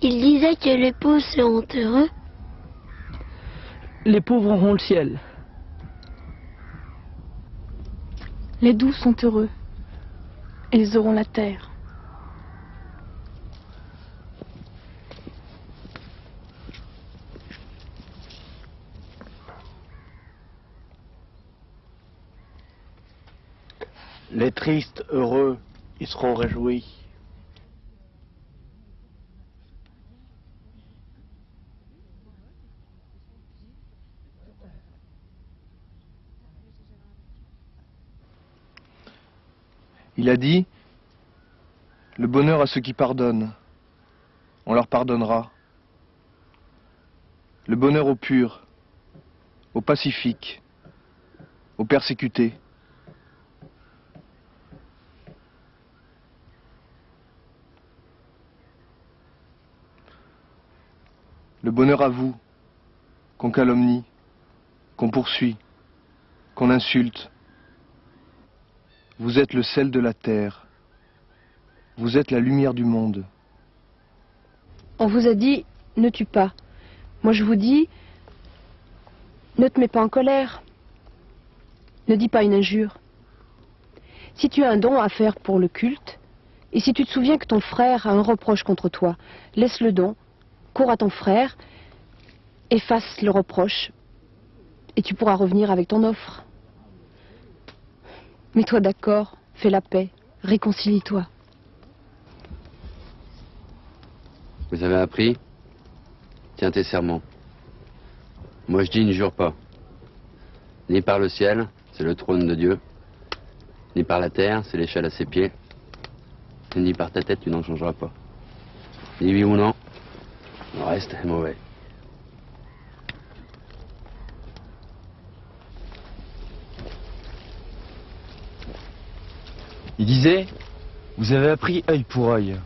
Il disait que les pauvres seront heureux. Les pauvres auront le ciel. Les doux sont heureux. Ils auront la terre. Les tristes heureux, ils seront réjouis. Il a dit, le bonheur à ceux qui pardonnent, on leur pardonnera. Le bonheur aux purs, aux pacifiques, aux persécutés. Le bonheur à vous, qu'on calomnie, qu'on poursuit, qu'on insulte. Vous êtes le sel de la terre. Vous êtes la lumière du monde. On vous a dit, ne tue pas. Moi je vous dis, ne te mets pas en colère. Ne dis pas une injure. Si tu as un don à faire pour le culte, et si tu te souviens que ton frère a un reproche contre toi, laisse le don, cours à ton frère, efface le reproche, et tu pourras revenir avec ton offre. Mets-toi d'accord, fais la paix, réconcilie-toi. Vous avez appris? Tiens tes serments. Moi je dis ne jure pas. Ni par le ciel, c'est le trône de Dieu. Ni par la terre, c'est l'échelle à ses pieds. Et ni par ta tête, tu n'en changeras pas. Ni oui ou non, le reste est mauvais. Il disait, vous avez appris œil pour œil.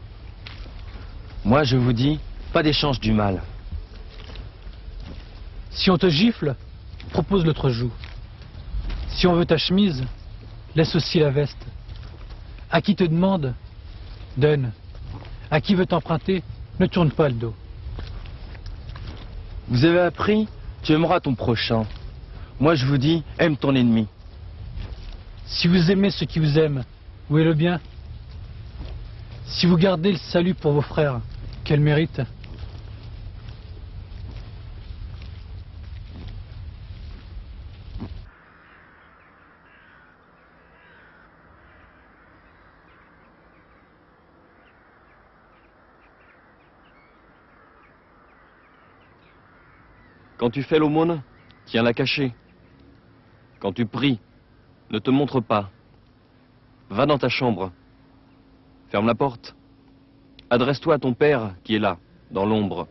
Moi, je vous dis, pas d'échange du mal. Si on te gifle, propose l'autre joue. Si on veut ta chemise, laisse aussi la veste. À qui te demande, donne. À qui veut t'emprunter, ne tourne pas le dos. Vous avez appris, tu aimeras ton prochain. Moi, je vous dis, aime ton ennemi. Si vous aimez ceux qui vous aiment, où est le bien? Si vous gardez le salut pour vos frères, quel mérite? Quand tu fais l'aumône, tiens-la cachée. Quand tu pries, ne te montre pas. Va dans ta chambre. Ferme la porte. Adresse-toi à ton Père qui est là, dans l'ombre.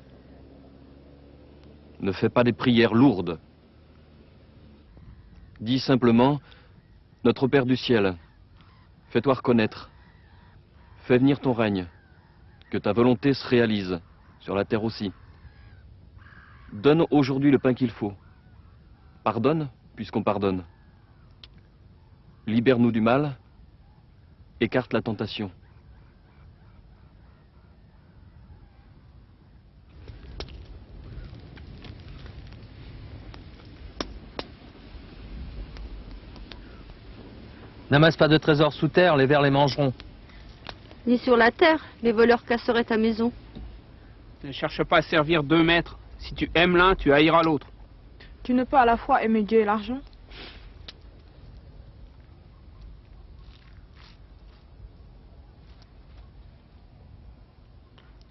Ne fais pas des prières lourdes. Dis simplement, notre Père du ciel, fais-toi reconnaître. Fais venir ton règne. Que ta volonté se réalise, sur la terre aussi. Donne aujourd'hui le pain qu'il faut. Pardonne, puisqu'on pardonne. Libère-nous du mal. Écarte la tentation. N'amasse pas de trésors sous terre, les vers les mangeront. Ni sur la terre, les voleurs casseraient ta maison. Ne cherche pas à servir deux maîtres. Si tu aimes l'un, tu haïras l'autre. Tu ne peux à la fois aimer Dieu et l'argent.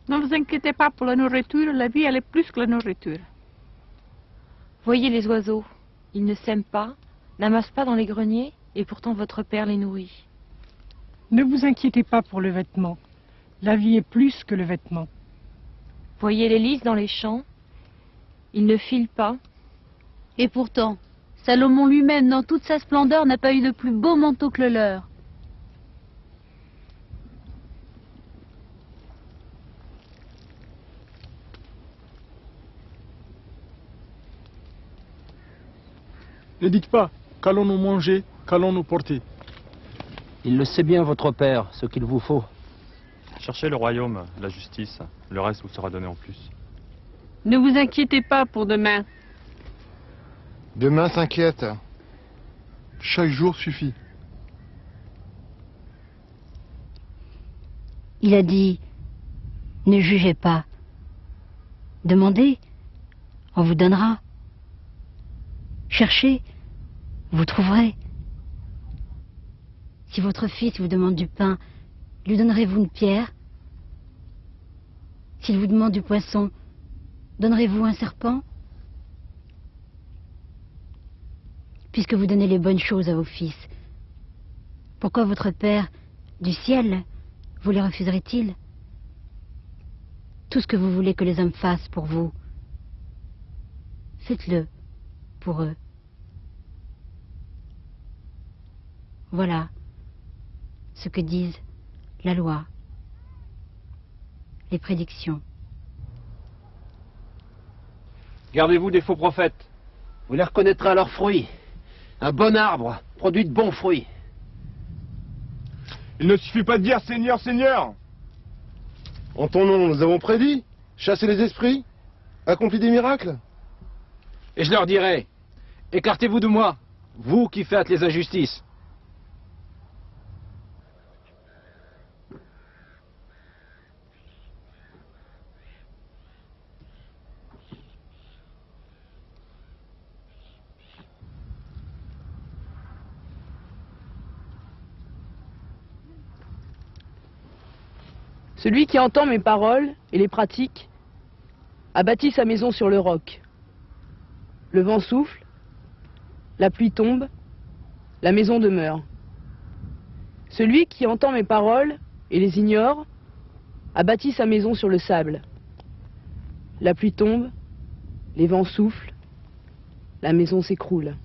Ne vous inquiétez pas pour la nourriture, la vie elle est plus que la nourriture. Voyez les oiseaux, ils ne sèment pas, n'amassent pas dans les greniers, et pourtant votre Père les nourrit. Ne vous inquiétez pas pour le vêtement, la vie est plus que le vêtement. Voyez les lys dans les champs, ils ne filent pas. Et pourtant, Salomon lui-même, dans toute sa splendeur, n'a pas eu de plus beau manteau que le leur. Ne dites pas, qu'allons-nous manger, qu'allons-nous porter? Il le sait bien, votre père, ce qu'il vous faut. Cherchez le royaume, la justice, le reste vous sera donné en plus. Ne vous inquiétez pas pour demain. Demain s'inquiète. Chaque jour suffit. Il a dit, ne jugez pas. Demandez, on vous donnera. Cherchez, vous trouverez. Si votre fils vous demande du pain, lui donnerez-vous une pierre? S'il vous demande du poisson, donnerez-vous un serpent? Puisque vous donnez les bonnes choses à vos fils, pourquoi votre Père du ciel vous les refuserait-il? Tout ce que vous voulez que les hommes fassent pour vous, faites-le pour eux. Voilà ce que disent la loi, les prédictions. Gardez-vous des faux prophètes. Vous les reconnaîtrez à leurs fruits. Un bon arbre produit de bons fruits. Il ne suffit pas de dire Seigneur, Seigneur. En ton nom, nous avons prédit, chassé les esprits, accompli des miracles. Et je leur dirai, écartez-vous de moi, vous qui faites les injustices. Celui qui entend mes paroles et les pratique a bâti sa maison sur le roc. Le vent souffle, la pluie tombe, la maison demeure. Celui qui entend mes paroles et les ignore a bâti sa maison sur le sable. La pluie tombe, les vents soufflent, la maison s'écroule.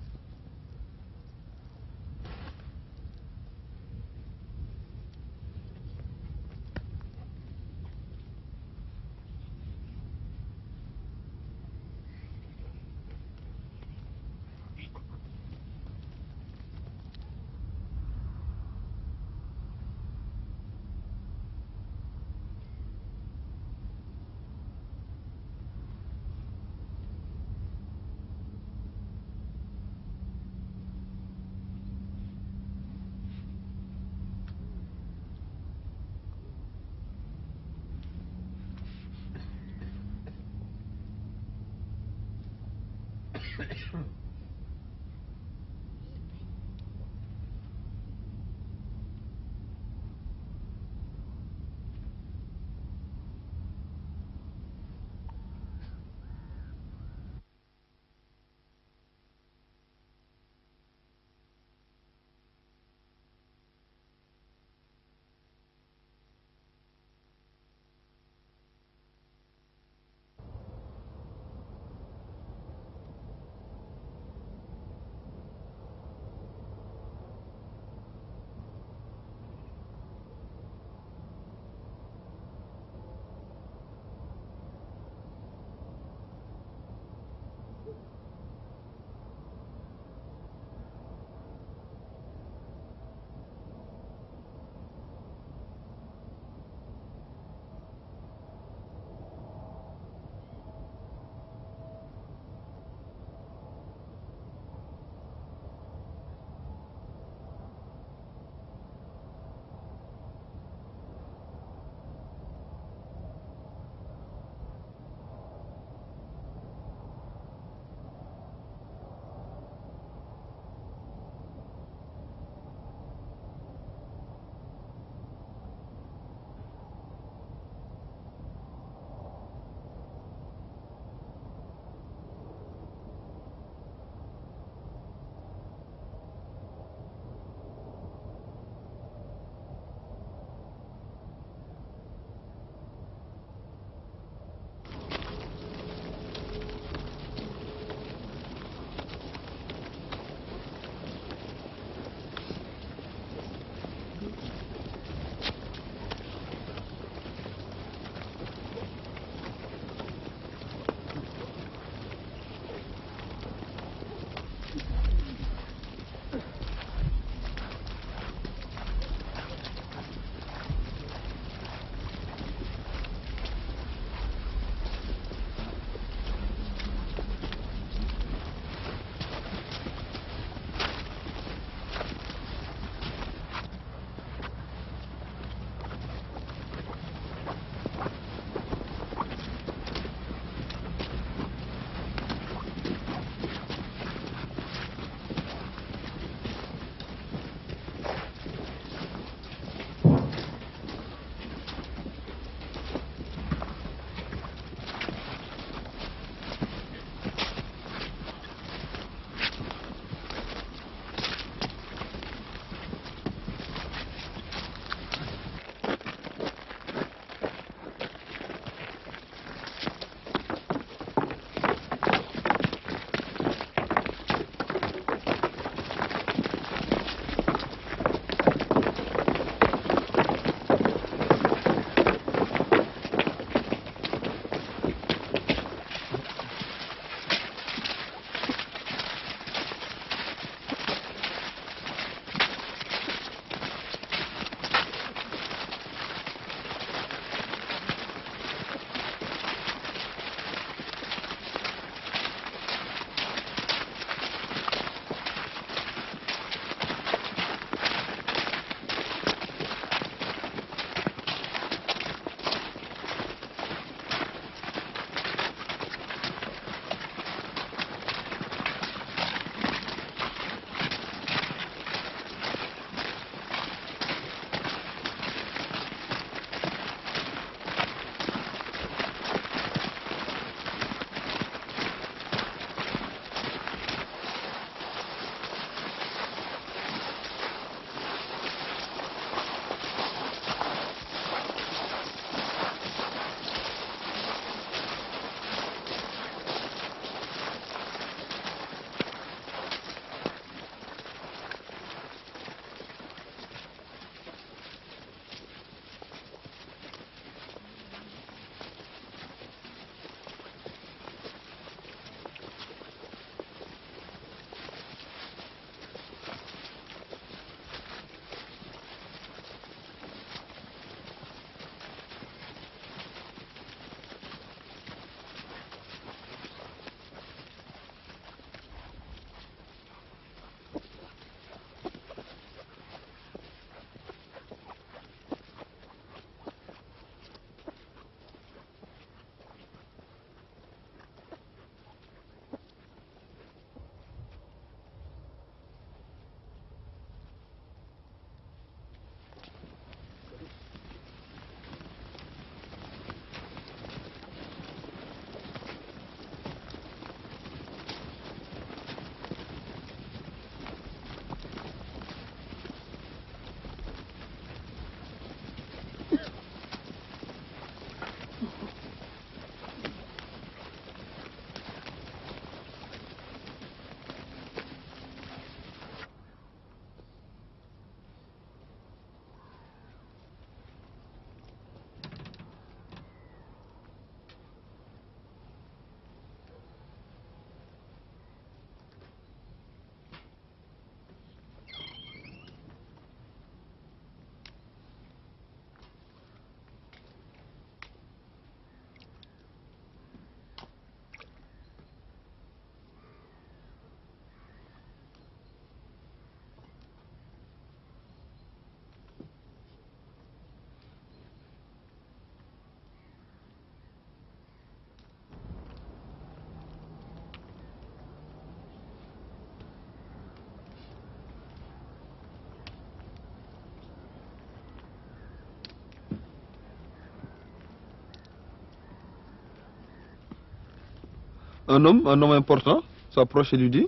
un homme important, s'approche et lui dit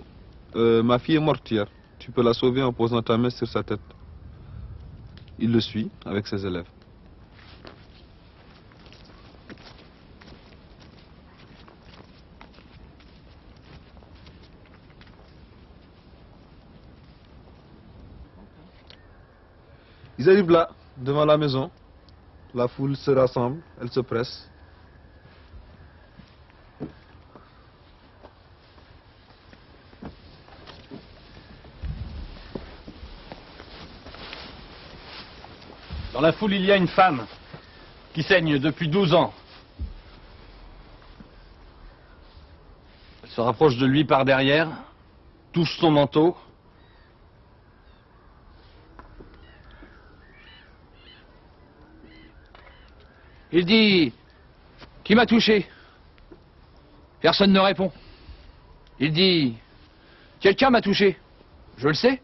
ma fille est morte hier. Tu peux la sauver en posant ta main sur sa tête. Il le suit avec ses élèves. Ils arrivent là, devant la maison. La foule se rassemble, elle se presse. Dans la foule, il y a une femme qui saigne depuis 12 ans. Elle se rapproche de lui par derrière, touche son manteau. Il dit « Qui m'a touché ?» Personne ne répond. Il dit « Quelqu'un m'a touché. Je le sais.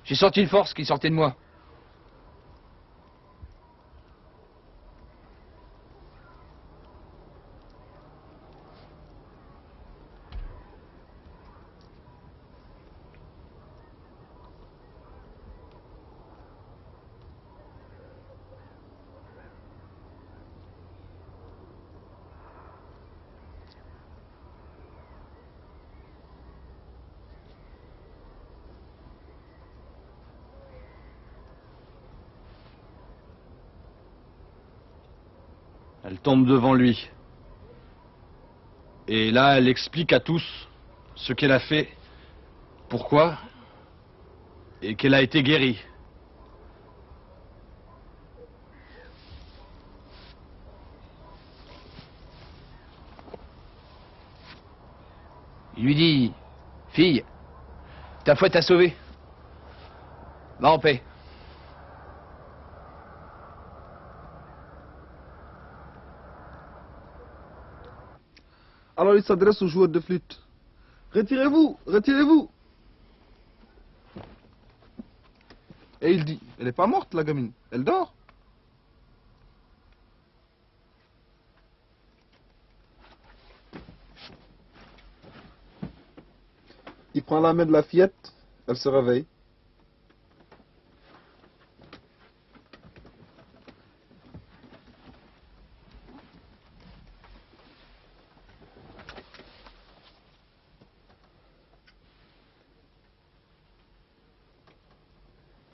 J'ai senti une force qui sortait de moi. » Elle tombe devant lui. Et là, elle explique à tous ce qu'elle a fait, pourquoi, et qu'elle a été guérie. Il lui dit « Fille, ta foi t'a sauvée. Va en paix. » Alors il s'adresse au joueur de flûte. Retirez-vous, retirez-vous. Et il dit, elle n'est pas morte la gamine, elle dort. Il prend la main de la fillette, elle se réveille.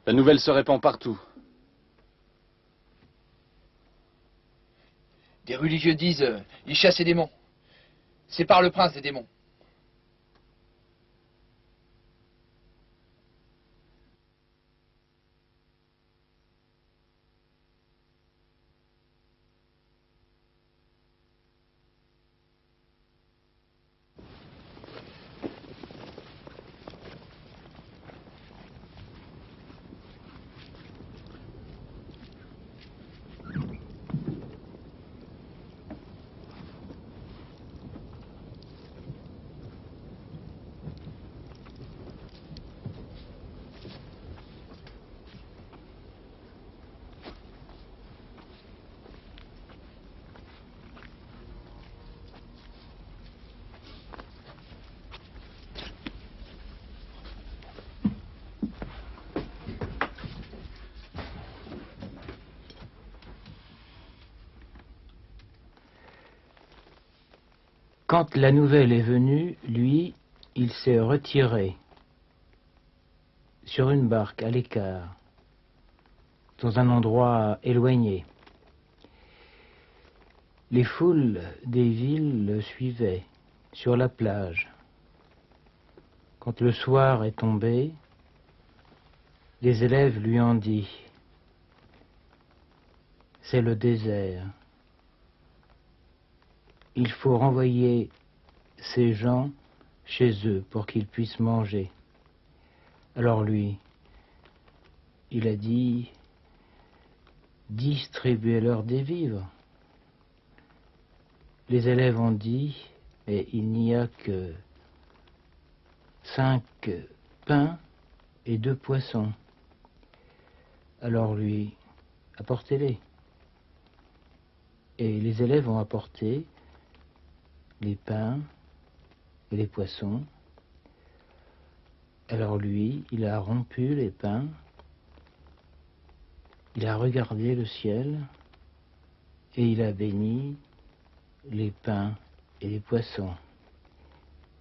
La nouvelle se répand partout. Des religieux disent il chasse les démons. C'est par le prince des démons. Quand la nouvelle est venue, lui, il s'est retiré sur une barque à l'écart, dans un endroit éloigné. Les foules des villes le suivaient sur la plage. Quand le soir est tombé, les élèves lui ont dit « C'est le désert. Il faut renvoyer ces gens chez eux pour qu'ils puissent manger. » Alors lui, il a dit « Distribuez-leur des vivres. » Les élèves ont dit « Mais il n'y a que 5 pains et 2 poissons. » Alors lui, apportez-les. Et les élèves ont apporté les pains et les poissons. Alors lui, il a rompu les pains, il a regardé le ciel et il a béni les pains et les poissons.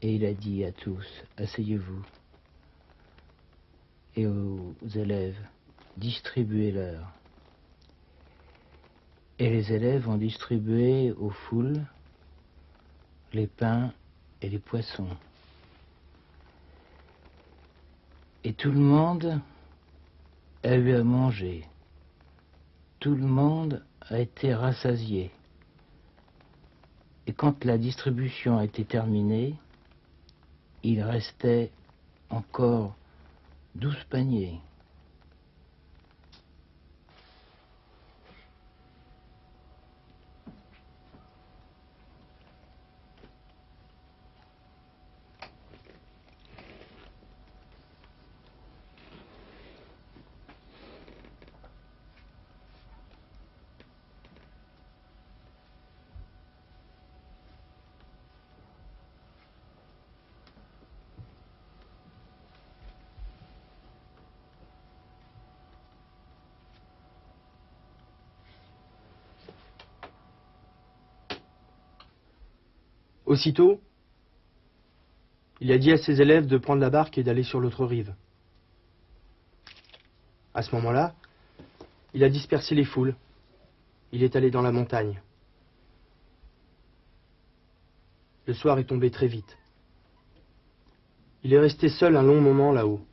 Et il a dit à tous, asseyez-vous. Et aux élèves, distribuez-leur. Et les élèves ont distribué aux foules les pains et les poissons. Et tout le monde a eu à manger. Tout le monde a été rassasié. Et quand la distribution a été terminée, il restait encore 12 paniers. Aussitôt, il a dit à ses élèves de prendre la barque et d'aller sur l'autre rive. À ce moment-là, il a dispersé les foules. Il est allé dans la montagne. Le soir est tombé très vite. Il est resté seul un long moment là-haut.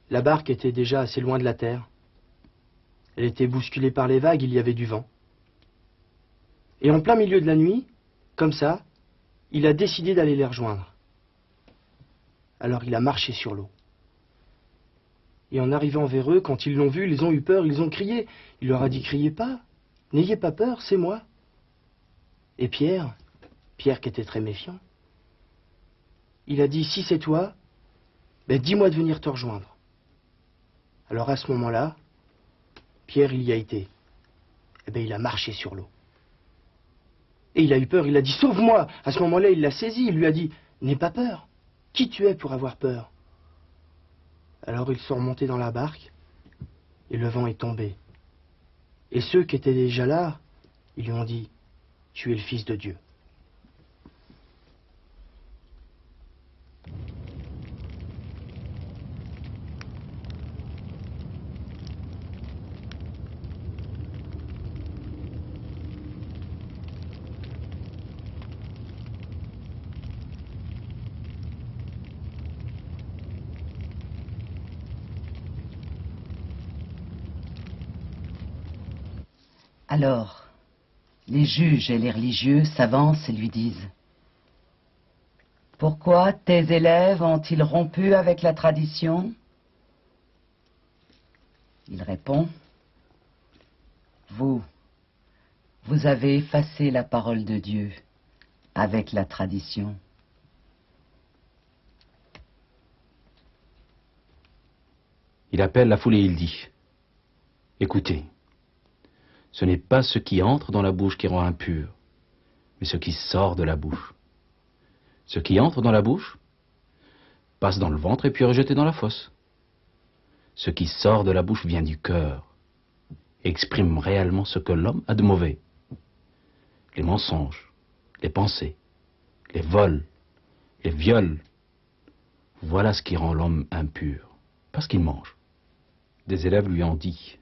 La barque était déjà assez loin de la terre. Elle était bousculée par les vagues, il y avait du vent. Et en plein milieu de la nuit, comme ça, il a décidé d'aller les rejoindre. Alors il a marché sur l'eau. Et en arrivant vers eux, quand ils l'ont vu, ils ont eu peur, ils ont crié. Il leur a dit, criez pas, n'ayez pas peur, c'est moi. Et Pierre qui était très méfiant, il a dit, si c'est toi, ben dis-moi de venir te rejoindre. Alors à ce moment-là, Pierre, il y a été. Eh ben il a marché sur l'eau. Et il a eu peur, il a dit, sauve-moi. À ce moment-là, il l'a saisi, il lui a dit, n'aie pas peur. Qui tu es pour avoir peur? Alors ils sont remontés dans la barque, et le vent est tombé. Et ceux qui étaient déjà là, ils lui ont dit, tu es le Fils de Dieu. Alors, les juges et les religieux s'avancent et lui disent, « Pourquoi tes élèves ont-ils rompu avec la tradition ?» Il répond, « Vous avez effacé la parole de Dieu avec la tradition. » Il appelle la foule et il dit, « Écoutez, ce n'est pas ce qui entre dans la bouche qui rend impur, mais ce qui sort de la bouche. Ce qui entre dans la bouche passe dans le ventre et puis est rejeté dans la fosse. Ce qui sort de la bouche vient du cœur, et exprime réellement ce que l'homme a de mauvais. Les mensonges, les pensées, les vols, les viols, voilà ce qui rend l'homme impur, pas ce qu'il mange. » Des élèves lui ont dit,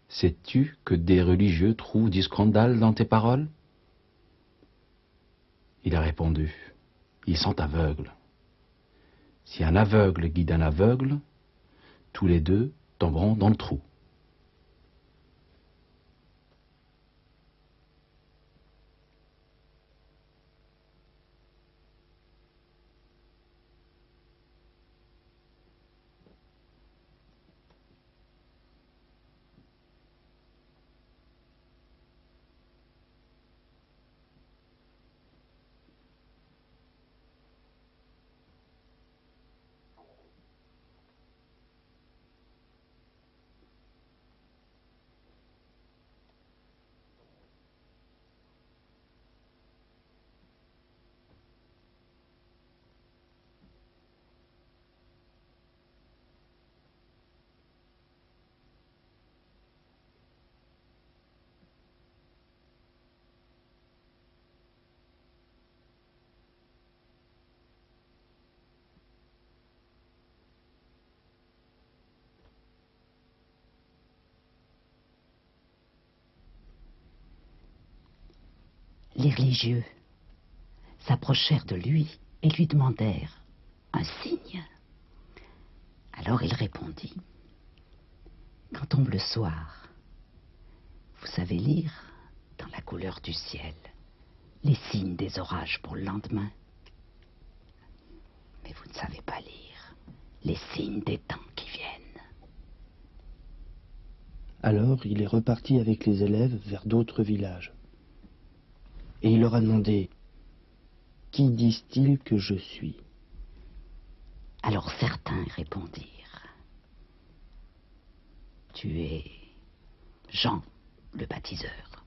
« Sais-tu que des religieux trouvent du scandale dans tes paroles ?» Il a répondu, « Ils sont aveugles. Si un aveugle guide un aveugle, tous les deux tomberont dans le trou. » Les religieux s'approchèrent de lui et lui demandèrent un signe. Alors il répondit, « Quand tombe le soir, vous savez lire dans la couleur du ciel les signes des orages pour le lendemain. Mais vous ne savez pas lire les signes des temps qui viennent. » Alors il est reparti avec les élèves vers d'autres villages. Et il leur a demandé, « Qui disent-ils que je suis ?» Alors certains répondirent, « Tu es Jean le baptiseur. »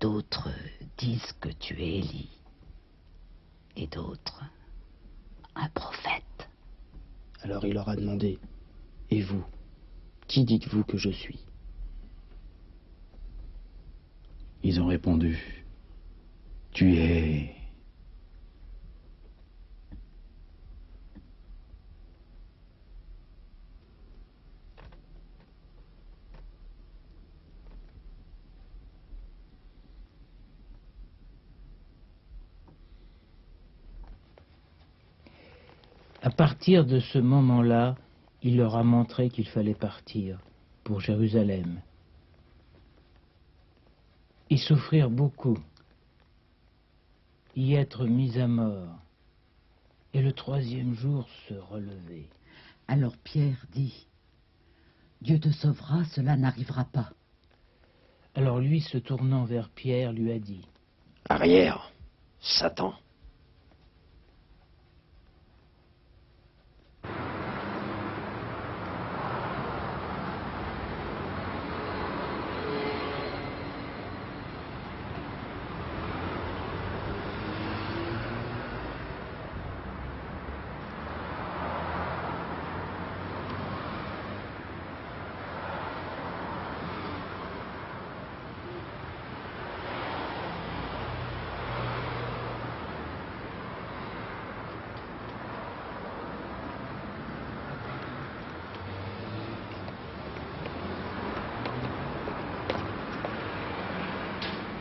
D'autres disent que tu es Élie. Et d'autres, un prophète. Alors il leur a demandé, « Et vous, qui dites-vous que je suis ?» Ils ont répondu, « Tu es... » À partir de ce moment-là, il leur a montré qu'il fallait partir pour Jérusalem. Y souffrir beaucoup, y être mis à mort, et le troisième jour se relever. Alors Pierre dit, « Dieu te sauvera, cela n'arrivera pas. » Alors lui, se tournant vers Pierre, lui a dit, « Arrière, Satan !»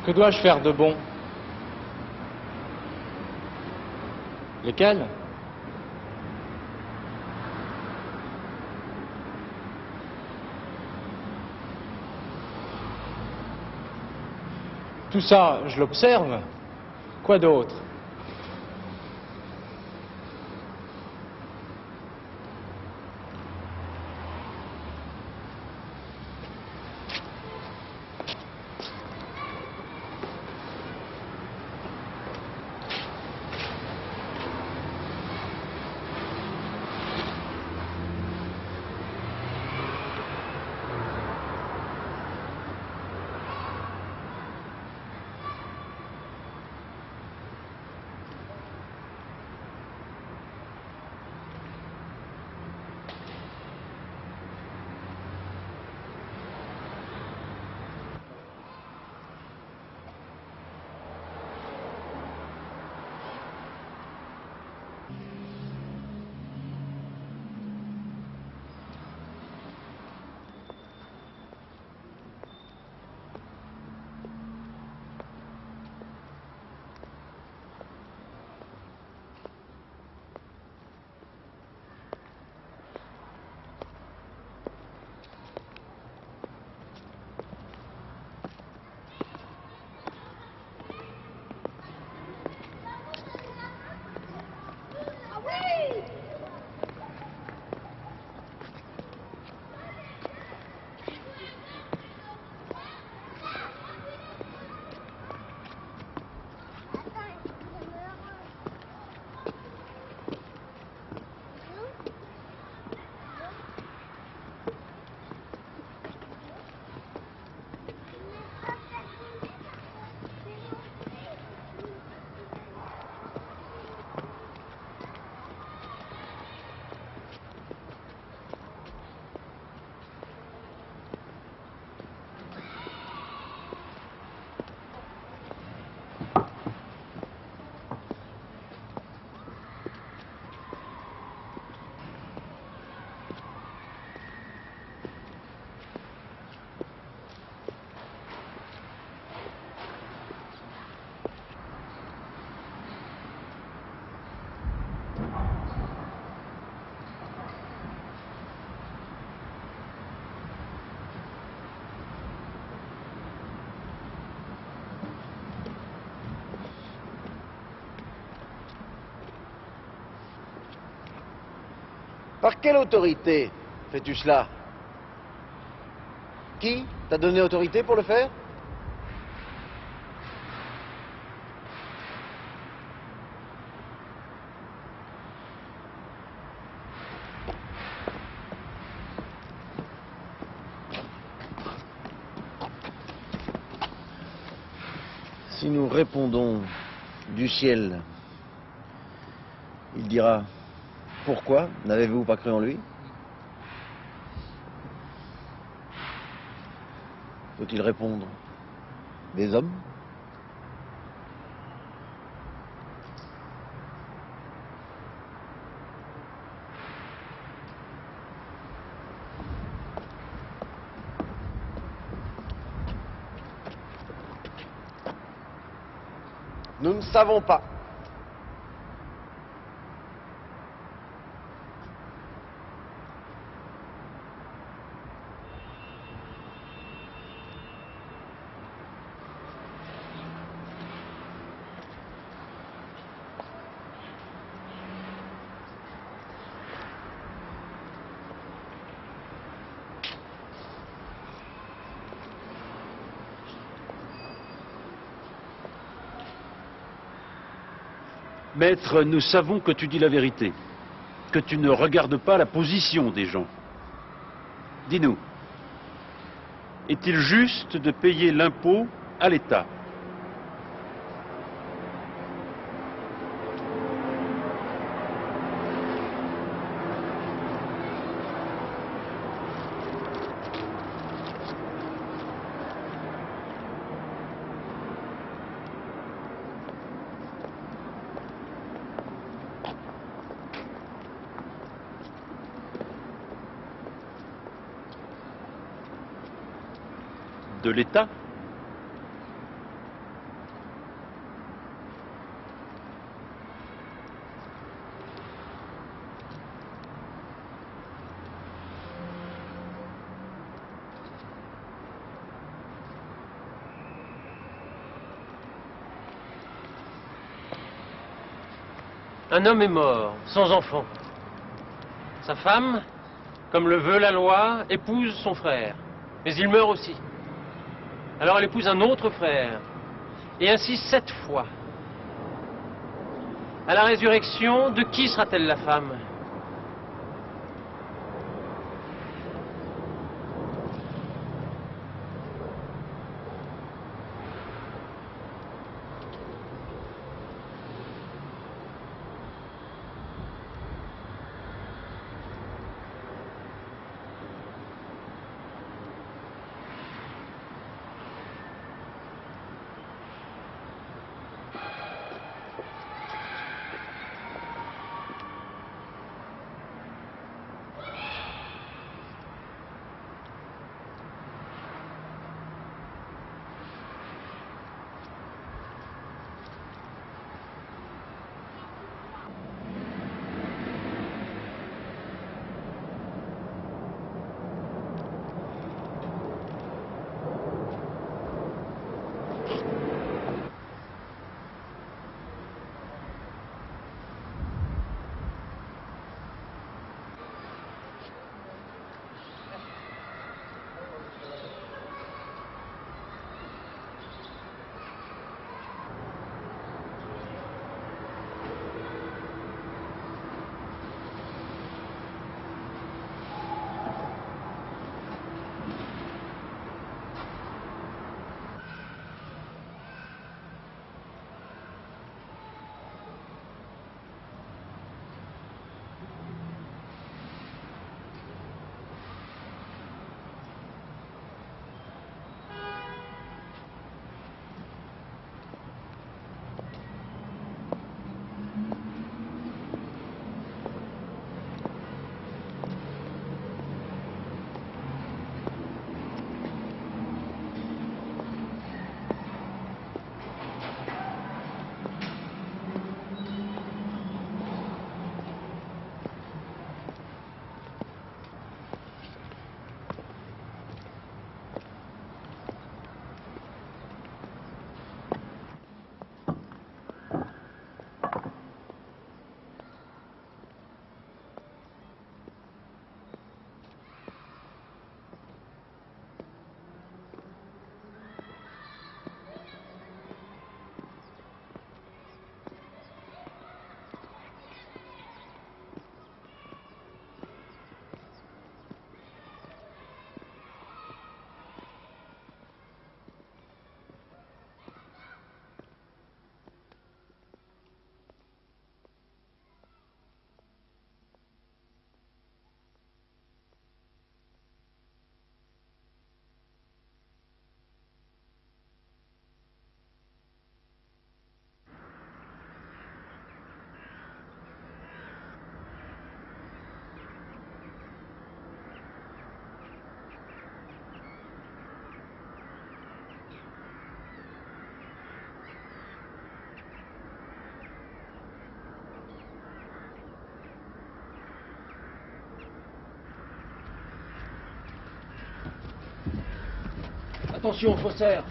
Que dois-je faire de bon? Lesquels? Tout ça, je l'observe. Quoi d'autre? Par quelle autorité fais-tu cela? Qui t'a donné autorité pour le faire? Si nous répondons du ciel, il dira: pourquoi n'avez-vous pas cru en lui? Faut-il répondre des hommes? Nous ne savons pas. Maître, nous savons que tu dis la vérité, que tu ne regardes pas la position des gens. Dis-nous, est-il juste de payer l'impôt à l'État? De l'État? Un homme est mort, sans enfant. Sa femme, comme le veut la loi, épouse son frère. Mais il meurt aussi. Alors elle épouse un autre frère. Et ainsi 7 fois. À la résurrection, de qui sera-t-elle la femme? Attention, faussaires.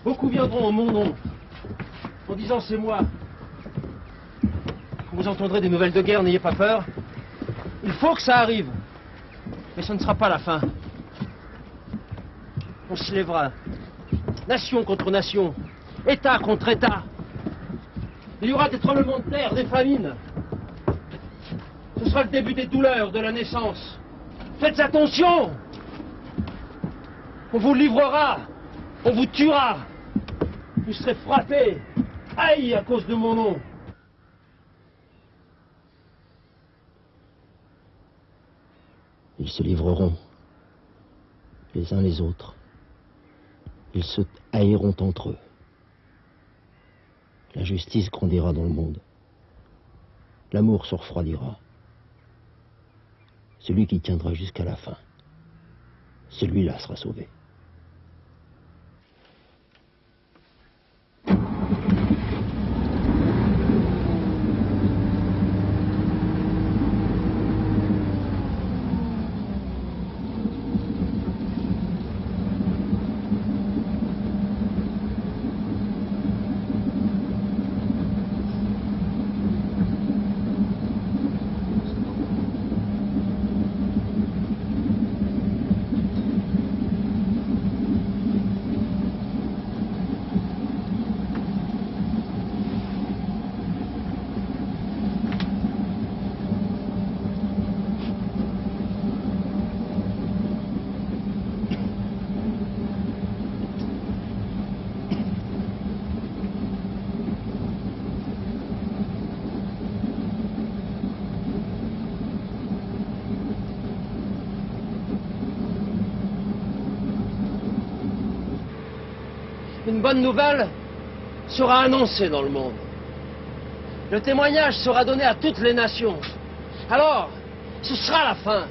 Beaucoup viendront en mon nom, en disant c'est moi. Quand vous entendrez des nouvelles de guerre, n'ayez pas peur. Il faut que ça arrive. Mais ce ne sera pas la fin. On se lèvera. Nation contre nation. État contre État. Il y aura des tremblements de terre, des famines. Ce sera le début des douleurs, de la naissance. Faites attention! On vous livrera. On vous tuera. Vous serez frappés. Aïe, à cause de mon nom. Ils se livreront, les uns les autres. Ils se haïront entre eux. La justice grandira dans le monde. L'amour se refroidira. Celui qui tiendra jusqu'à la fin, celui-là sera sauvé. Une bonne nouvelle sera annoncée dans le monde. Le témoignage sera donné à toutes les nations. Alors, ce sera la fin.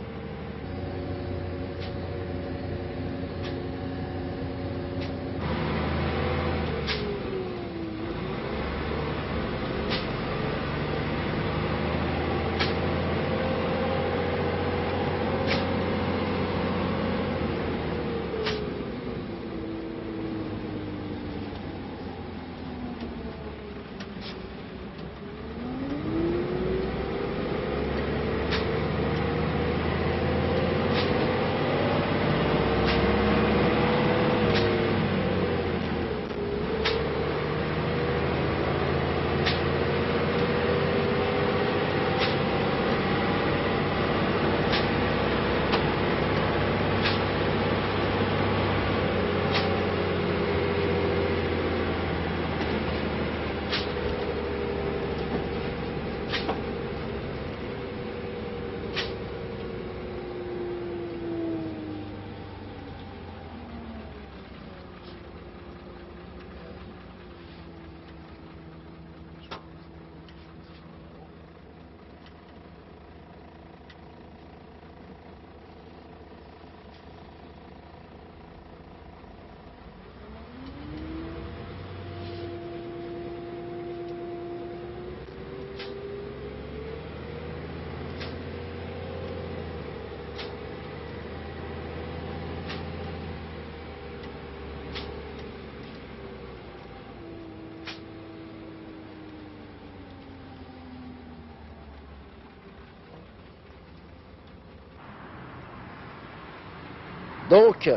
Donc,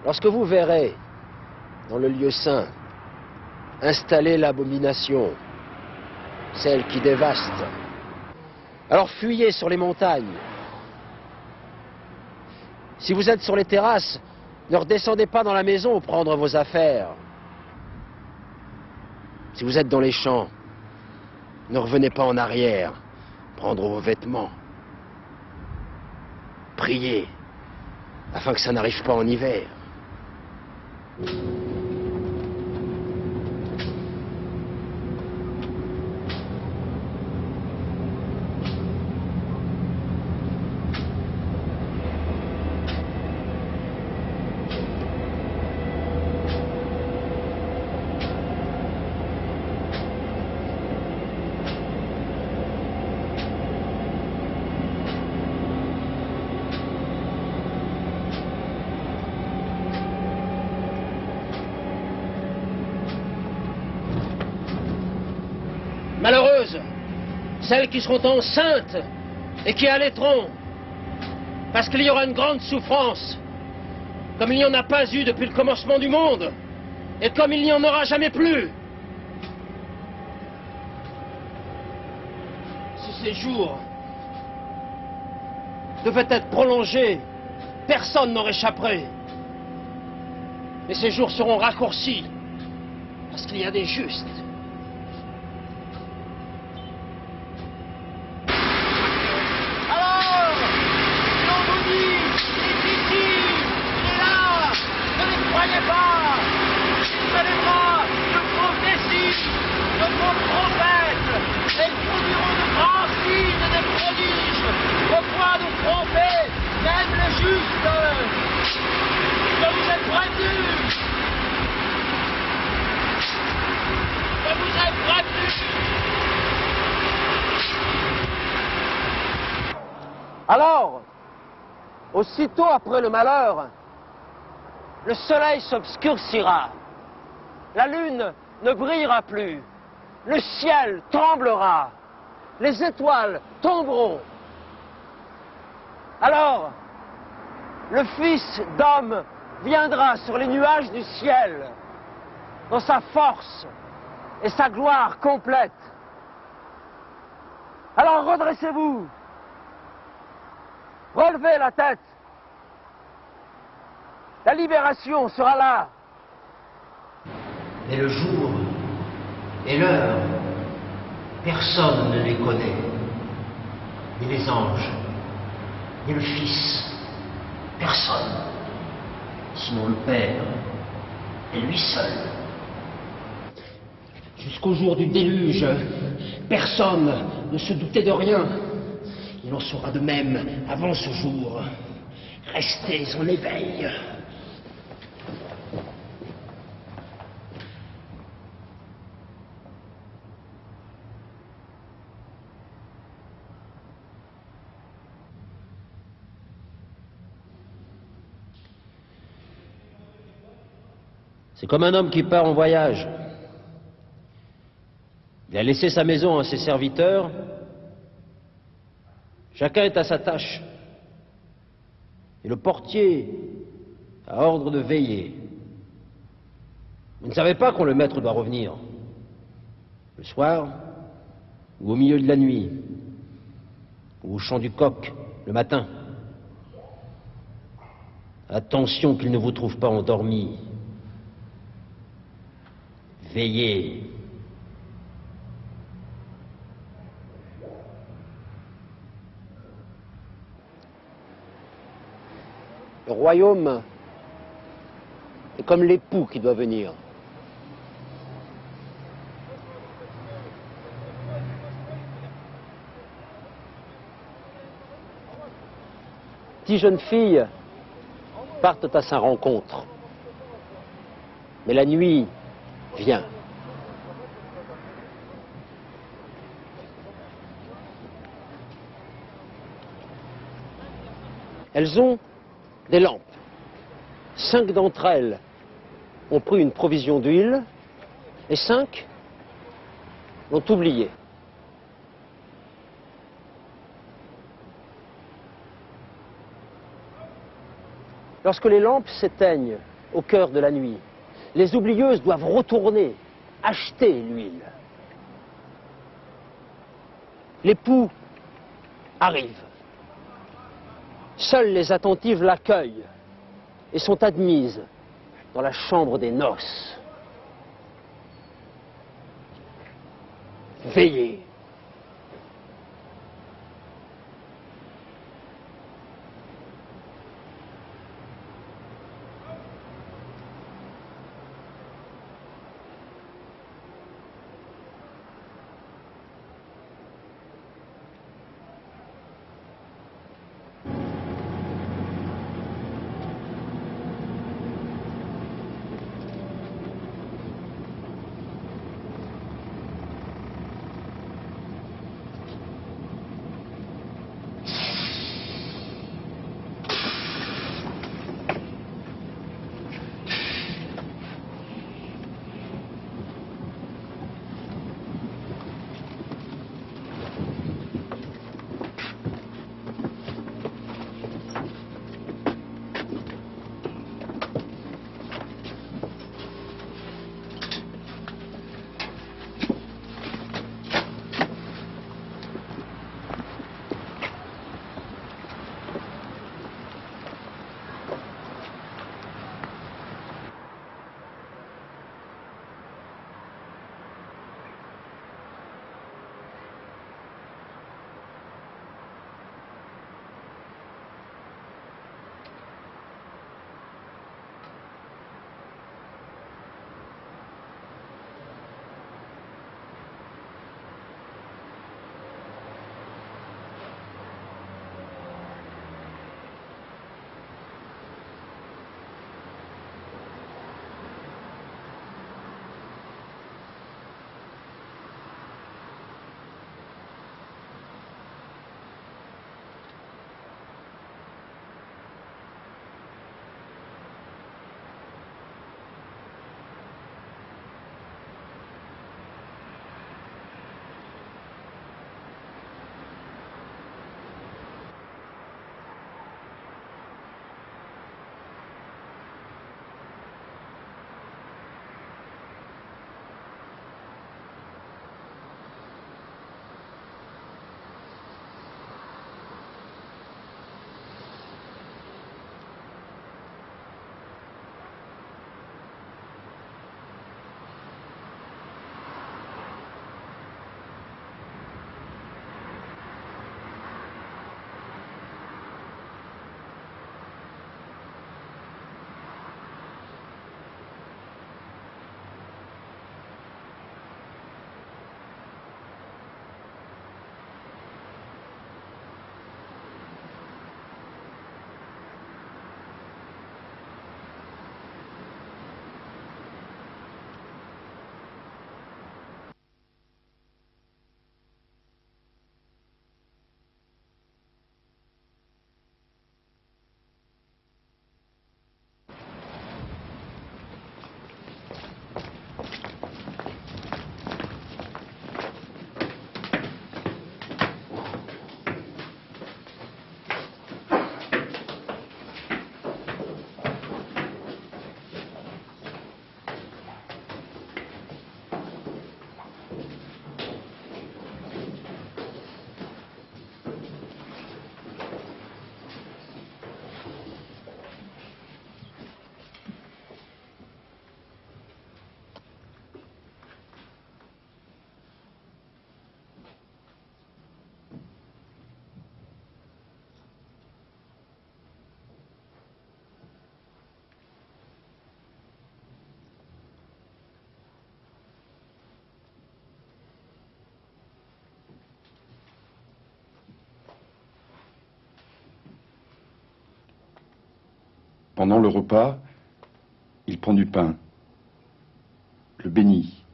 lorsque vous verrez dans le lieu saint installer l'abomination, celle qui dévaste, alors fuyez sur les montagnes. Si vous êtes sur les terrasses, ne redescendez pas dans la maison pour prendre vos affaires. Si vous êtes dans les champs, ne revenez pas en arrière, prendre vos vêtements. Priez, afin que ça n'arrive pas en hiver. celles qui seront enceintes et qui allaiteront, parce qu'il y aura une grande souffrance, comme il n'y en a pas eu depuis le commencement du monde, et comme il n'y en aura jamais plus. Si ces jours devaient être prolongés, personne n'en réchapperait. Mais ces jours seront raccourcis, parce qu'il y a des justes. Alors, si on vous dit, il est ici, il est là, ne les croyez pas. Ce n'est pas de prophéties, de faux prophètes. Elles produiront de grands signes et des prodiges, au point de tromper même les justes. Je vous ai prévenu. Je vous ai prévenu. Alors, aussitôt après le malheur, le soleil s'obscurcira, la lune ne brillera plus, le ciel tremblera, les étoiles tomberont. Alors, le Fils d'homme viendra sur les nuages du ciel, dans sa force et sa gloire complète. Alors redressez-vous, relevez la tête, la libération sera là. Mais le jour et l'heure, personne ne les connaît, ni les anges, ni le Fils, personne, sinon le Père, et lui seul. Jusqu'au jour du déluge, personne ne se doutait de rien. Il en sera de même avant ce jour. Restez en éveil. C'est comme un homme qui part en voyage. Il a laissé sa maison à ses serviteurs. Chacun est à sa tâche. Et le portier a ordre de veiller. Vous ne savez pas quand le maître doit revenir. Le soir, ou au milieu de la nuit, ou au chant du coq, le matin. Attention qu'il ne vous trouve pas endormi. Veillez. Le royaume est comme l'époux qui doit venir. 10 jeunes filles partent à sa rencontre. Mais la nuit vient. Elles ont des lampes. 5 d'entre elles ont pris une provision d'huile et 5 l'ont oubliée. Lorsque les lampes s'éteignent au cœur de la nuit, les oublieuses doivent retourner, acheter l'huile. L'époux arrive. Seules les attentives l'accueillent et sont admises dans la chambre des noces. Veillez. Pendant le repas, il prend du pain, le bénit,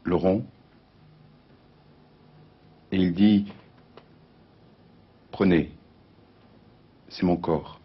le rompt, et il dit, prenez, c'est mon corps.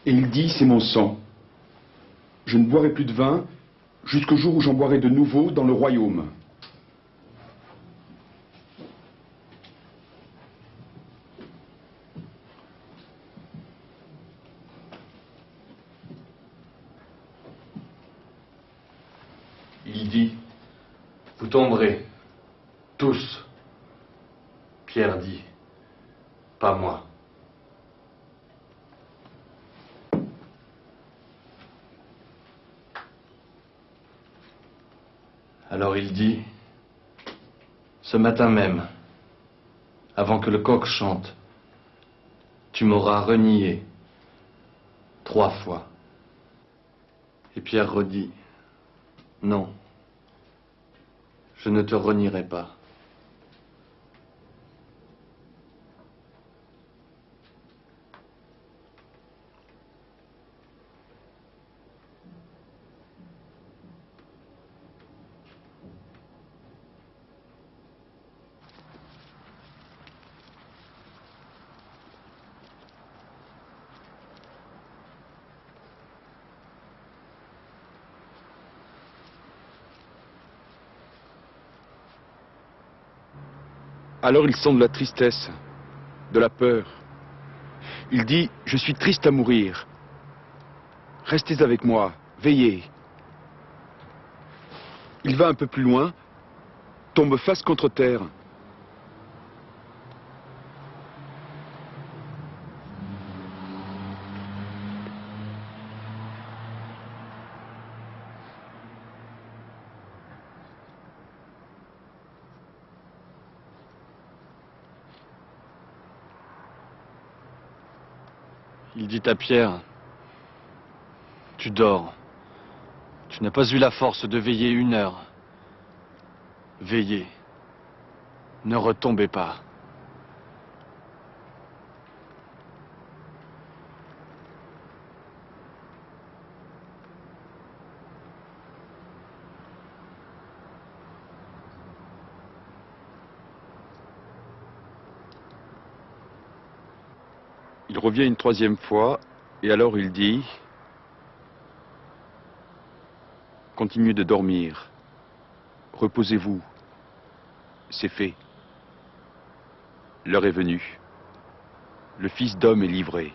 Et il dit, c'est mon sang. Je ne boirai plus de vin jusqu'au jour où j'en boirai de nouveau dans le royaume. Il dit, vous tomberez, tous. Pierre dit, pas moi. Alors il dit, ce matin même, avant que le coq chante, tu m'auras renié 3 fois. Et Pierre redit, non, je ne te renierai pas. Alors il sent de la tristesse, de la peur. Il dit, je suis triste à mourir. Restez avec moi, veillez. Il va un peu plus loin, tombe face contre terre. Il dit à Pierre, tu dors. Tu n'as pas eu la force de veiller 1 heure. Veillez. Ne retombez pas. Il revient une 3e fois, et alors il dit, continuez de dormir, reposez-vous, c'est fait. L'heure est venue, le Fils d'homme est livré.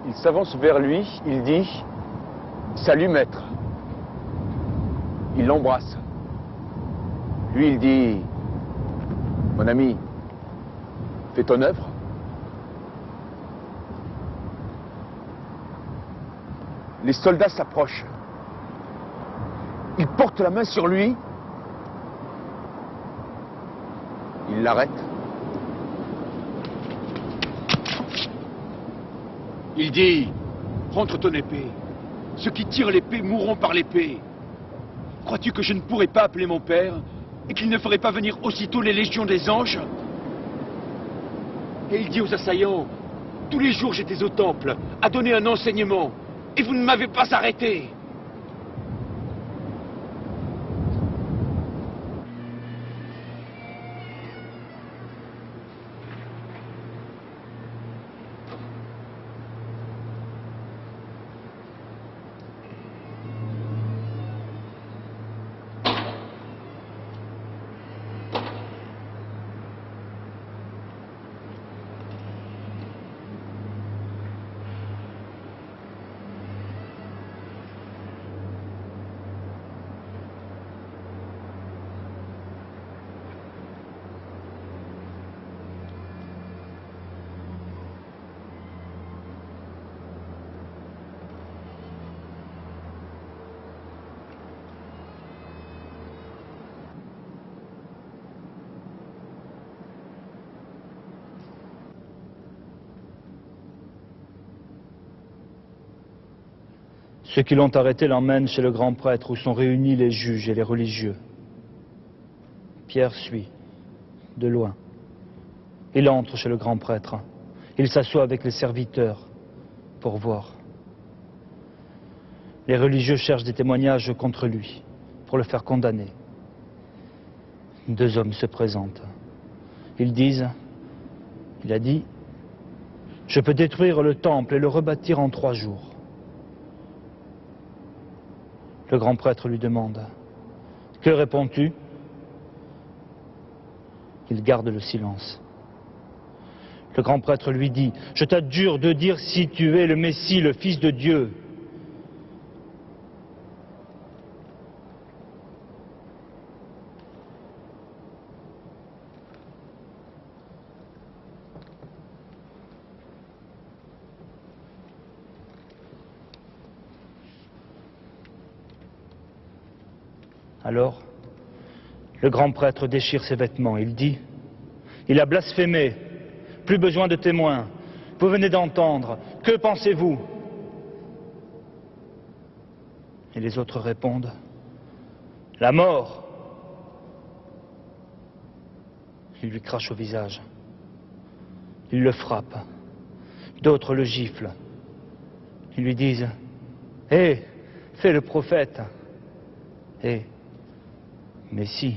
Il s'avance vers lui, il dit « Salut maître ». Il l'embrasse. Lui il dit « Mon ami, fais ton œuvre ». Les soldats s'approchent. Ils portent la main sur lui. Ils l'arrêtent. Il dit, rentre ton épée. Ceux qui tirent l'épée mourront par l'épée. Crois-tu que je ne pourrais pas appeler mon père et qu'il ne ferait pas venir aussitôt les légions des anges? Et il dit aux assaillants, tous les jours j'étais au temple à donner un enseignement et vous ne m'avez pas arrêté. Ceux qui l'ont arrêté l'emmènent chez le grand prêtre où sont réunis les juges et les religieux. Pierre suit, de loin. Il entre chez le grand prêtre. Il s'assoit avec les serviteurs pour voir. Les religieux cherchent des témoignages contre lui pour le faire condamner. 2 hommes se présentent. Ils disent, il a dit, je peux détruire le temple et le rebâtir en 3 jours. Le grand prêtre lui demande, que réponds-tu? Il garde le silence. Le grand prêtre lui dit, je t'adjure de dire si tu es le Messie, le Fils de Dieu. Alors, le grand prêtre déchire ses vêtements. Il dit, il a blasphémé, plus besoin de témoins. Vous venez d'entendre, que pensez-vous? Et les autres répondent, la mort. Il lui crache au visage. Il le frappe. D'autres le giflent. Ils lui disent, hé, fais le prophète. Hé, mais si.